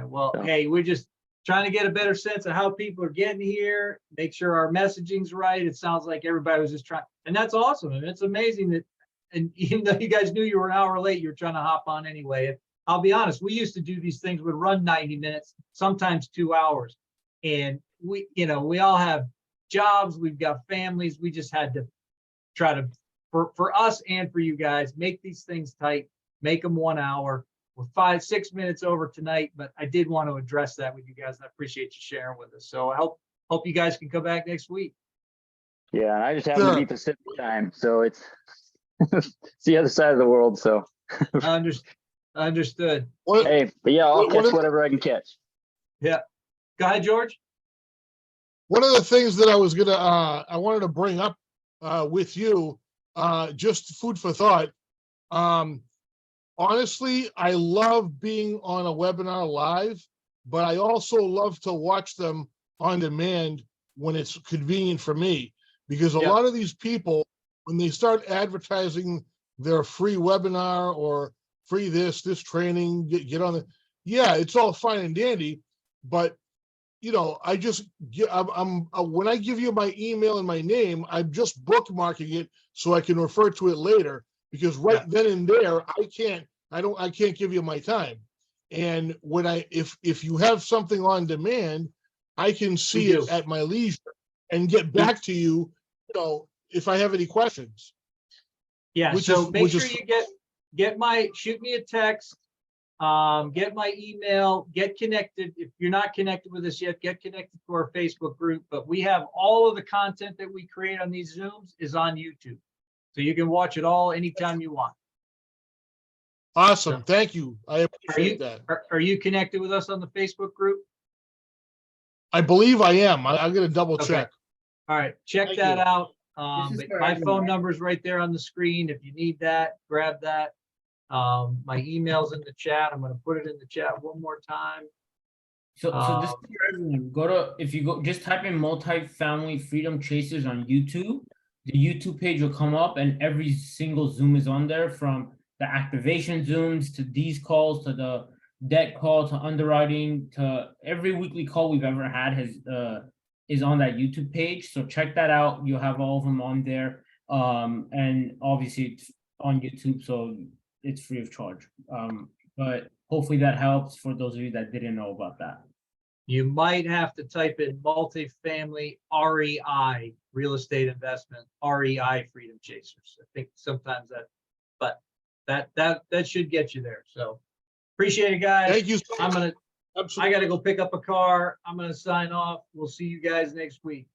Well, So. hey, we're just trying to get a better sense of how people are getting here, make sure our messaging's right. It sounds like everybody was just trying, and that's awesome. And it's amazing that, and even though you guys knew you were an hour late, you're trying to hop on anyway. And I'll be honest, we used to do these things, would run 90 minutes, sometimes 2 hours. And we all have jobs, we've got families. We just had to try to, for us and for you guys, make these things tight, make them 1 hour. We're 5-6 minutes over tonight, but I did want to address that with you guys, and I appreciate you sharing with us. So I hope you guys can come back next week. yeah, and I just happen to Sure. be Pacific time, so it's it's the other side of the world. So Understood. What, hey, but yeah, I'll What catch is- whatever I can catch. Yeah. Go ahead, George. One of the things that I was I wanted to bring up with you, just food for thought. Honestly, I love being on a webinar live, but I also love to watch them on demand when it's convenient for me. Because a Yeah. lot of these people, when they start advertising their free webinar or free this training, get on the, yeah, it's all fine and dandy, but I just when I give you my email and my name, I'm just bookmarking it so I can refer to it later, because right then and there, I can't give you my time. And when if you have something on demand, I can see it at my leisure and get back to you, if I have any questions. Yeah. Which So is- make which sure is- you shoot me a text, get my email, get connected. If you're not connected with us yet, get connected to our Facebook group. But we have all of the content that we create on these Zooms is on YouTube. So you can watch it all anytime you want. Awesome. Thank you. I Are appreciate you, that. are you connected with us on the Facebook group? I believe I am. I'm going to double Okay. check. All right, check Thank that you. out. This is But for my everyone. phone number is right there on the screen. If you need that, grab that. My email's in the chat. I'm going to put it in the chat one more time. So this is for everyone. If you go, just type in multifamily freedom chasers on YouTube. The YouTube page will come up, and every single Zoom is on there, from the activation Zooms to these calls to the debt call to underwriting to every weekly call we've ever had is on that YouTube page. So check that out. You'll have all of them on there. And obviously it's on YouTube, so it's free of charge. But hopefully that helps for those of you that didn't know about that. You might have to type in multifamily REI, real estate investment, REI freedom chasers. I think sometimes that should get you there. So appreciate it, guys. Thank you so much. I got to go pick up a car. I'm going to sign off. We'll see you guys next week.